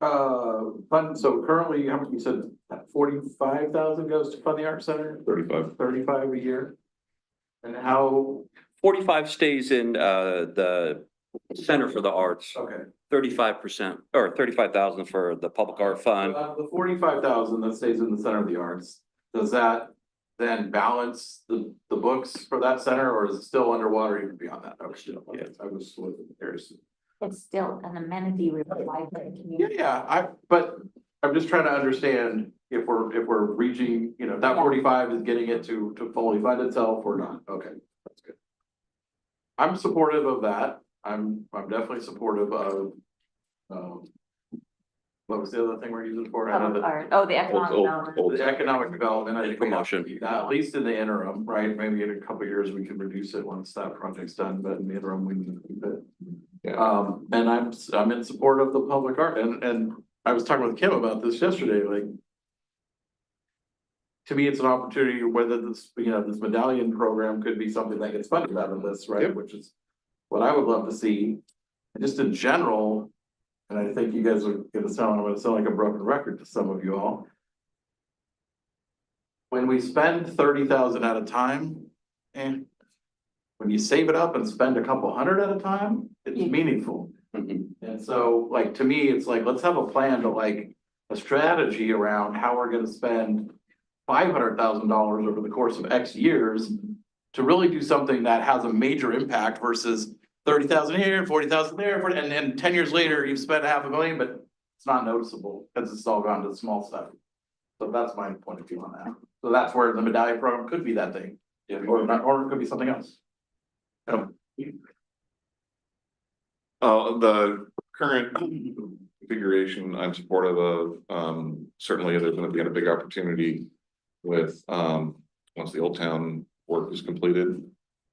Speaker 5: fund, so currently, how much you said, 45,000 goes to fund the Art Center, 35 a year? And how,
Speaker 12: 45 stays in the Center for the Arts,
Speaker 5: okay.
Speaker 12: 35% or 35,000 for the Public Art Fund.
Speaker 5: The 45,000 that stays in the Center of the Arts, does that then balance the books for that center, or is it still underwater even beyond that? I was still,
Speaker 12: Yeah.
Speaker 5: I was curious.
Speaker 2: It's still an amenity with the library
Speaker 5: Yeah,
Speaker 2: community.
Speaker 5: but I'm just trying to understand if we're reaching, that
Speaker 2: Yeah.
Speaker 5: 45 is getting it to fully fund itself or not. Okay, that's good. I'm supportive of that. I'm definitely supportive of, what was the other thing we're using for? I know
Speaker 2: Public
Speaker 5: that-
Speaker 2: art, oh, the economic development.
Speaker 5: The economic development, I think we have to
Speaker 12: Promotion.
Speaker 5: keep that, at least in the interim, right? Maybe in a couple of years, we can reduce it once that project's done, but in the interim, we need to keep it.
Speaker 7: Yeah.
Speaker 5: And I'm in support of the public art, and I was talking with Kim about this yesterday, like. To me, it's an opportunity whether this, this medallion program could be something that gets funded out of this, right?
Speaker 7: Yep.
Speaker 5: Which is what I would love to see. And just in general, and I think you guys are I'm gonna sound like a broken record to some of you all. When we spend 30,000 at a time, and when you save it up and spend a couple hundred at a time, it's meaningful. And so, like, to me, it's like, let's have a plan to a strategy around how we're gonna spend $500,000 over the course of X years to really do something that has a major impact versus 30,000 here, 40,000 there, and then 10 years later, you've spent $500,000, but it's not noticeable because it's all gone to the small stuff. So that's my point of view on that. So that's where the medallion program could be that thing, or not, or it could be something else.
Speaker 7: The current configuration, I'm supportive of, certainly there's gonna be a big opportunity with, once the Old Town work is completed,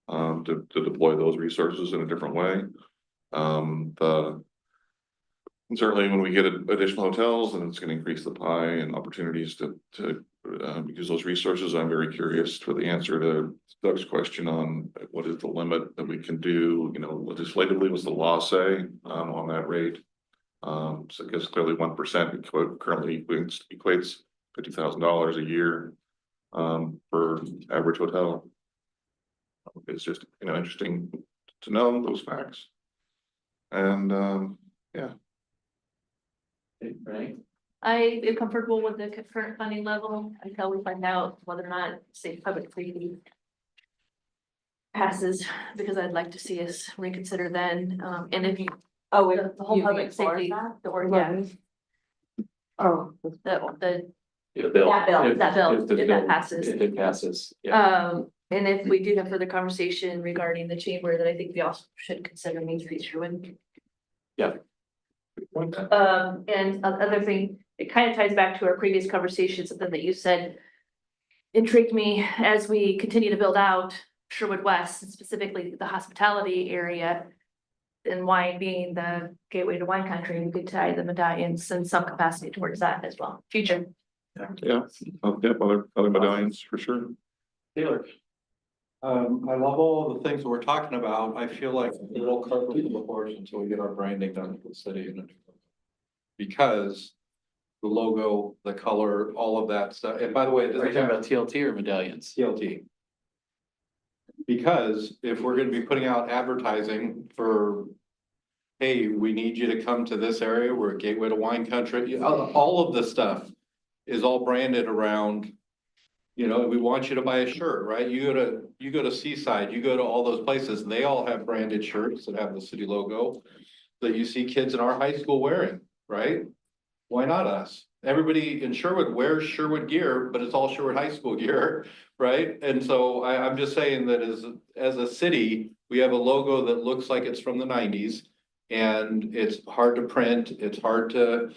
Speaker 7: to deploy those resources in a different way. And certainly when we get additional hotels, and it's gonna increase the pie and opportunities to use those resources. I'm very curious for the answer to Doug's question on what is the limit that we can do, legislatively, what's the law say, on that rate? So I guess clearly 1% currently equates $50,000 a year, per average hotel. It's just, interesting to know those facts. And, yeah.
Speaker 5: Right?
Speaker 9: I am comfortable with the current funding level until we find out whether or not state public safety passes, because I'd like to see us reconsider then, and if you,
Speaker 2: Oh,
Speaker 9: the whole
Speaker 2: you
Speaker 9: public
Speaker 2: reinforce
Speaker 9: safety,
Speaker 2: that?
Speaker 9: the word, yeah,
Speaker 2: Oh,
Speaker 9: the,
Speaker 1: If bill.
Speaker 2: That bill,
Speaker 1: If-
Speaker 9: that bill,
Speaker 1: if the
Speaker 9: if that
Speaker 1: bill-
Speaker 9: passes.
Speaker 1: If it passes, yeah.
Speaker 9: and if we do have further conversation regarding the chamber, then I think we also should consider Main Street Sherwood.
Speaker 1: Yeah.
Speaker 9: And other thing, it kind of ties back to our previous conversation, something that you said intrigued me as we continue to build out Sherwood West, and specifically the hospitality area. And wine being the gateway to wine country, we could tie the medallions in some capacity towards that as well, future.
Speaker 7: Yeah, other medallions for sure.
Speaker 5: Taylor.
Speaker 6: I love all the things that we're talking about. I feel like a little cart before the horse until we get our branding done for the city. Because the logo, the color, all of that stuff. And by the way,
Speaker 1: Are you talking about TLT or medallions?
Speaker 6: TLT. Because if we're gonna be putting out advertising for, hey, we need you to come to this area, we're a gateway to wine country, all of this stuff is all branded around, you know, we want you to buy a shirt, right? You go to Seaside, you go to all those places, they all have branded shirts that have the city logo that you see kids in our high school wearing, right? Why not us? Everybody in Sherwood wears Sherwood gear, but it's all Sherwood High School gear, right? And so I'm just saying that as a city, we have a logo that looks like it's from the nineties. And it's hard to print, it's hard to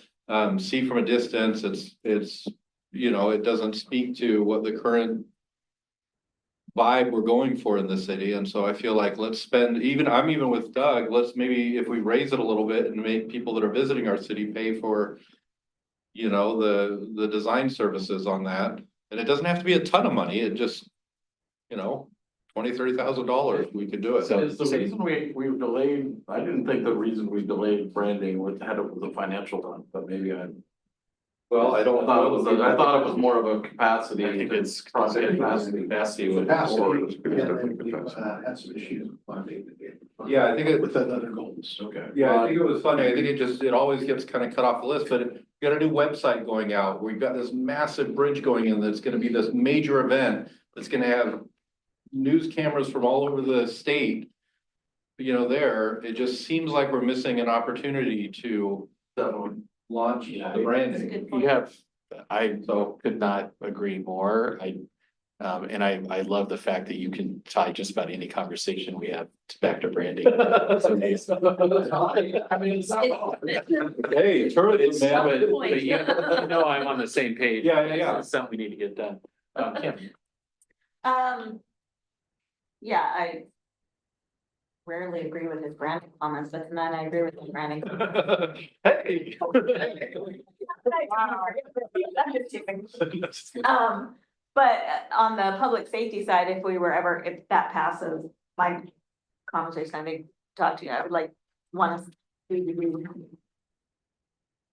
Speaker 6: see from a distance, it's, you know, it doesn't speak to what the current vibe we're going for in the city. And so I feel like let's spend, I'm even with Doug, let's maybe if we raise it a little bit and make people that are visiting our city pay for, you know, the design services on that. And it doesn't have to be a ton of money, it just, you know, $20,000-$30,000, we could do it.
Speaker 5: So it's the reason we've delayed, I didn't think the reason we delayed branding was had it was a financial one, but maybe
Speaker 6: Well, I don't
Speaker 5: I
Speaker 6: know.
Speaker 5: thought it was more of a capacity.
Speaker 1: I think it's
Speaker 5: Capacity.
Speaker 1: capacity with.
Speaker 8: Had some issues with funding.
Speaker 6: Yeah, I think it-
Speaker 8: With other goals.
Speaker 6: Okay. Yeah, I think it was funny. I think it always gets kind of cut off the list, but we got a new website going out. We've got this massive bridge going in that's gonna be this major event that's gonna have news cameras from all over the state. You know, it just seems like we're missing an opportunity to launch the branding.
Speaker 1: I could not agree more. I love the fact that you can tie just about any conversation we have back to branding. It's amazing.
Speaker 5: I mean, it's not.
Speaker 6: Hey,
Speaker 1: It's,
Speaker 6: man.
Speaker 1: but you know, I'm on the same page.
Speaker 6: Yeah.
Speaker 1: It's something we need to get done. Kim.
Speaker 2: Yeah, I rarely agree with his branding comments, but tonight I agree with his branding.
Speaker 5: Hey.
Speaker 2: But on the public safety side, if that passes, my conversation, I think, talk to you, I would like, want to see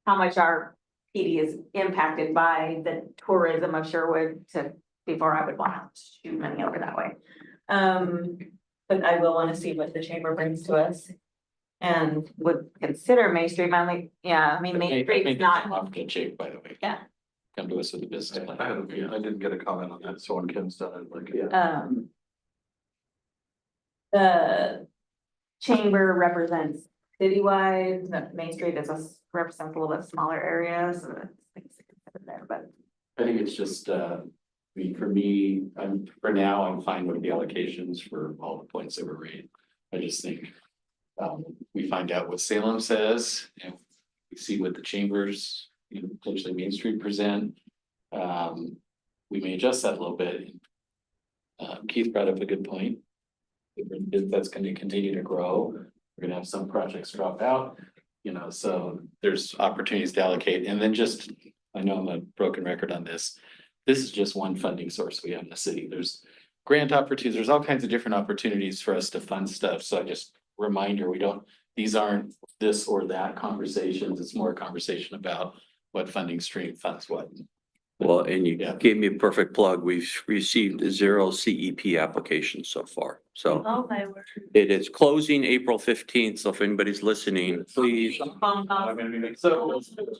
Speaker 2: how much our PD is impacted by the tourism of Sherwood before I would want to shoot money over that way. But I will want to see what the chamber brings to us. And would consider Main Street, Main Street's not.
Speaker 1: Off good shape, by the way.
Speaker 2: Yeah.
Speaker 1: Come to us with a business plan.
Speaker 5: I didn't get a comment on that, so when Kim's done, I'd like, yeah.
Speaker 2: The chamber represents citywide, the Main Street represents a little bit smaller areas, so things to consider there, but.
Speaker 1: I think it's just, for me, for now, I'm fine with the allocations for all the points that were raised. I just think, we find out what Salem says and we see what the chambers, potentially Main Street present. We may adjust that a little bit. Keith brought up a good point. That's going to continue to grow. We're gonna have some projects drop out, so there's opportunities to allocate. And then I know I'm a broken record on this. This is just one funding source we have in the city. There's grant opportunities, there's all kinds of different opportunities for us to fund stuff. So reminder, these aren't this or that conversations. It's more a conversation about what funding stream funds what.
Speaker 12: Well, and you
Speaker 1: Yeah.
Speaker 12: gave me a perfect plug. We've received 0 CEP applications so far. So
Speaker 9: Oh, my word.
Speaker 12: it is closing April 15th. So if anybody's listening, please.
Speaker 5: So,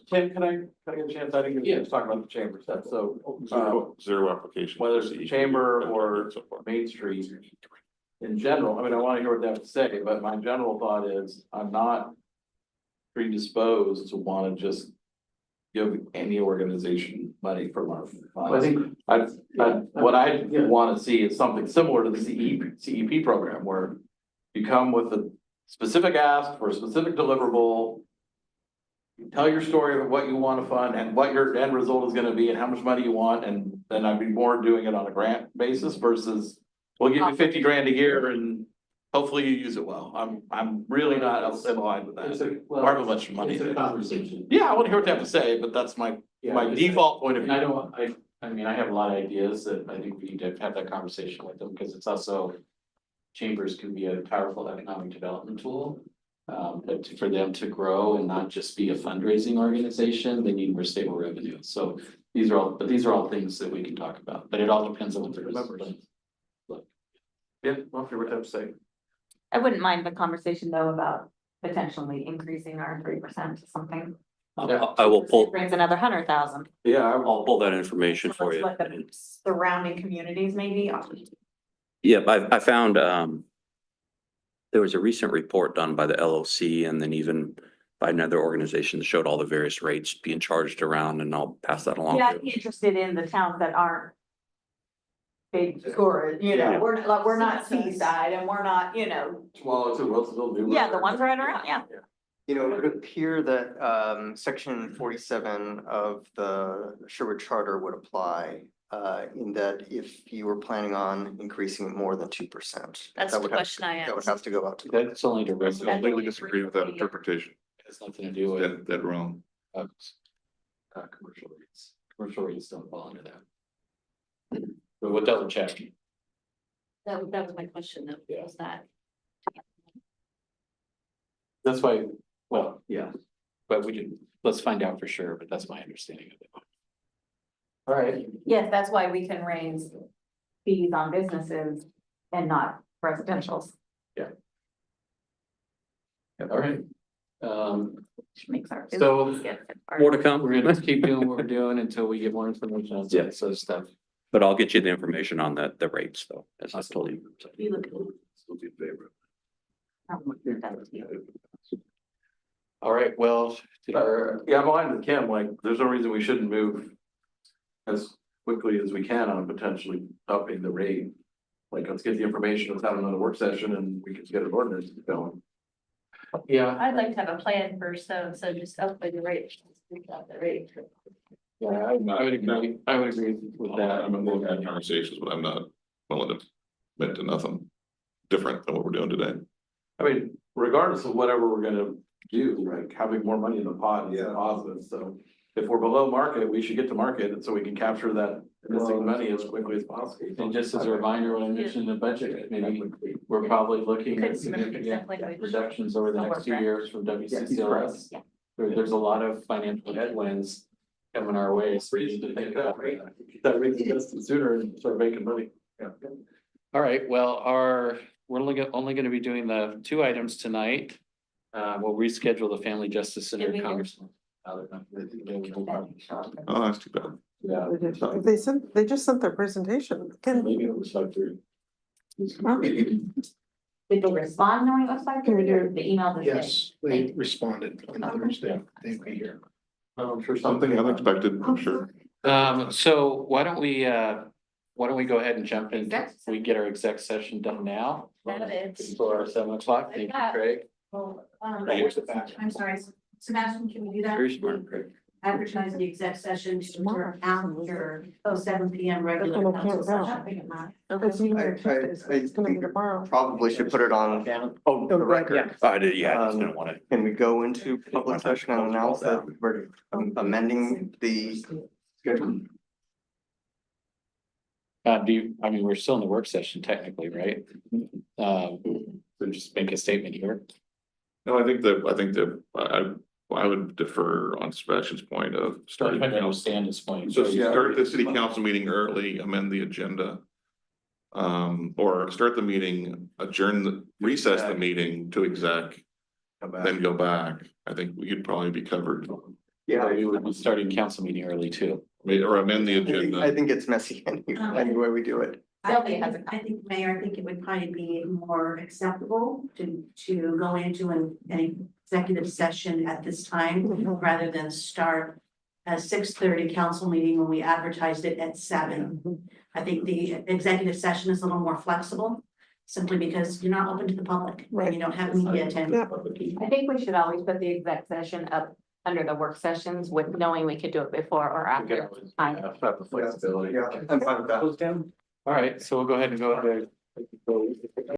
Speaker 5: Kim, can I get a chance? I didn't get to talk about the chamber stuff, so.
Speaker 7: Zero application.
Speaker 5: Whether it's the chamber or Main Street. In general, I wanna hear what they have to say, but my general thought is, I'm not predisposed to wanna just give any organization money from our funds. What I wanna see is something similar to the CEP program, where you come with a specific ask for a specific deliverable. You tell your story of what you want to fund and what your end result is gonna be and how much money you want, and then I'd be more doing it on a grant basis versus we'll give you 50 grand a year and hopefully you use it well. I'm really not in line with that. Part of a bunch of money.
Speaker 1: It's a conversation.
Speaker 5: Yeah, I want to hear what they have to say, but that's my default point of
Speaker 1: And
Speaker 5: view.
Speaker 1: I have a lot of ideas that I think we need to have that conversation with them, because it's also. Chambers can be a powerful economic development tool. But for them to grow and not just be a fundraising organization, they need more stable revenue. So these are all things that we can talk about, but it all depends on what the.
Speaker 5: Yeah, well, if you were to say.
Speaker 2: I wouldn't mind the conversation though about potentially increasing our 3% to something.
Speaker 12: I will pull,
Speaker 2: Brings another 100,000.
Speaker 5: Yeah,
Speaker 12: I'll pull that information for you.
Speaker 2: What the surrounding communities maybe.
Speaker 12: Yeah, I found, there was a recent report done by the LOC and then even by another organization that showed all the various rates being charged around, and I'll pass that along.
Speaker 2: Yeah, I'd be interested in the towns that aren't big tourist, you know,
Speaker 12: Yeah.
Speaker 2: we're not seaside and we're not, you know,
Speaker 5: well, it's a Wilsonville, New.
Speaker 2: yeah, the ones right around, yeah.
Speaker 13: You know, it would appear that section 47 of the Sherwood Charter would apply. In that if you were planning on increasing it more than 2%.
Speaker 9: That's the question I
Speaker 13: That would
Speaker 9: asked.
Speaker 13: have to go out to.
Speaker 1: That's only to
Speaker 7: I
Speaker 1: residents.
Speaker 7: completely disagree with that interpretation.
Speaker 1: It has nothing to do with
Speaker 7: That wrong.
Speaker 1: commercial rates. Commercial rates don't fall into that. But we'll double check.
Speaker 9: That was my question, though,
Speaker 1: Yeah.
Speaker 9: was that.
Speaker 1: That's why, well, yeah, but let's find out for sure, but that's my understanding of it. All right,
Speaker 2: Yes, that's why we can raise fees on businesses and not residential's.
Speaker 1: all right.
Speaker 2: Which makes our.
Speaker 1: So,
Speaker 2: businesses get hard.
Speaker 12: More to come.
Speaker 1: We're gonna keep doing what we're doing until we get more information on some
Speaker 12: Yeah.
Speaker 1: of this other stuff.
Speaker 12: But I'll get you the information on the rates though, as I told you.
Speaker 9: You look.
Speaker 1: All right, well.
Speaker 5: Yeah, I'm aligned with Kim, like, there's no reason we shouldn't move as quickly as we can on potentially upping the rate. Like, let's get the information, let's have another work session and we can get an ordinance going.
Speaker 1: Yeah,
Speaker 9: I'd like to have a plan first, so just up by the rate. Up the rate.
Speaker 1: yeah, I would agree, with that.
Speaker 7: I'm willing to have conversations, but I'm not willing to commit to nothing different than what we're doing today.
Speaker 5: I mean, regardless of whatever we're gonna do, like, having more money in the pot is positive, so. If we're below market, we should get to market, and so we can capture that missing money as quickly as possible.
Speaker 1: And just as a reminder, when I mentioned the budget, maybe we're probably looking at significant reductions over the next 2 years from WCCLS. There's a lot of financial headwinds coming our way, so we need to think about that.
Speaker 5: That rate gets sooner and start making money. Yeah.
Speaker 1: All right, well, we're only gonna be doing the 2 items tonight. We'll reschedule the Family Justice Center
Speaker 9: Did we go?
Speaker 1: Congressman.
Speaker 7: Oh, that's too bad.
Speaker 5: Yeah.
Speaker 3: They just sent their presentation.
Speaker 5: Maybe it was like through.
Speaker 2: Did they respond knowing it was 5:30 or the email? the
Speaker 14: Yes,
Speaker 2: same?
Speaker 14: they responded on Thursday. They'd be here.
Speaker 5: I'm sure
Speaker 7: Something unexpected, I'm sure.
Speaker 1: So why don't we go ahead and jump in, we get our exec session done now?
Speaker 9: That is.
Speaker 1: For our 7 o'clock, thank you, Craig.
Speaker 10: Well,
Speaker 1: Here's the back.
Speaker 10: I'm sorry, Sebastian, can we do that?
Speaker 1: Very smart, Craig.
Speaker 10: Advertise the exec session for after 7 p.m. regular.
Speaker 3: And I can't
Speaker 10: council
Speaker 3: go.
Speaker 10: session.
Speaker 3: It's either Tuesday, so it's gonna be tomorrow.
Speaker 13: Probably should put it on the record.
Speaker 12: I just didn't want to.
Speaker 13: Can we go into public session and announce that we're amending the schedule?
Speaker 1: We're still in the work session technically, right? So just make a statement here.
Speaker 7: No, I think that I would defer on Sebastian's point of starting.
Speaker 1: I understand this point.
Speaker 7: So start the city council meeting early, amend the agenda. Or start the meeting, recess the meeting to exec, then go back. I think we could probably be covered.
Speaker 5: Yeah,
Speaker 1: We would be starting council meeting early too.
Speaker 7: Or amend the
Speaker 13: I
Speaker 7: agenda.
Speaker 13: think it's messy any way we do it.
Speaker 10: I think, Mayor, I think it would probably be more acceptable to go into an executive session at this time rather than start a 6:30 council meeting when we advertised it at 7. I think the executive session is a little more flexible, simply because you're not open to the public and you don't have media attending.
Speaker 2: I think we should always put the exec session up under the work sessions with knowing we could do it before or after.
Speaker 5: have the flexibility.
Speaker 13: Yeah, I'm fine with that.
Speaker 1: All right, so we'll go ahead and go ahead.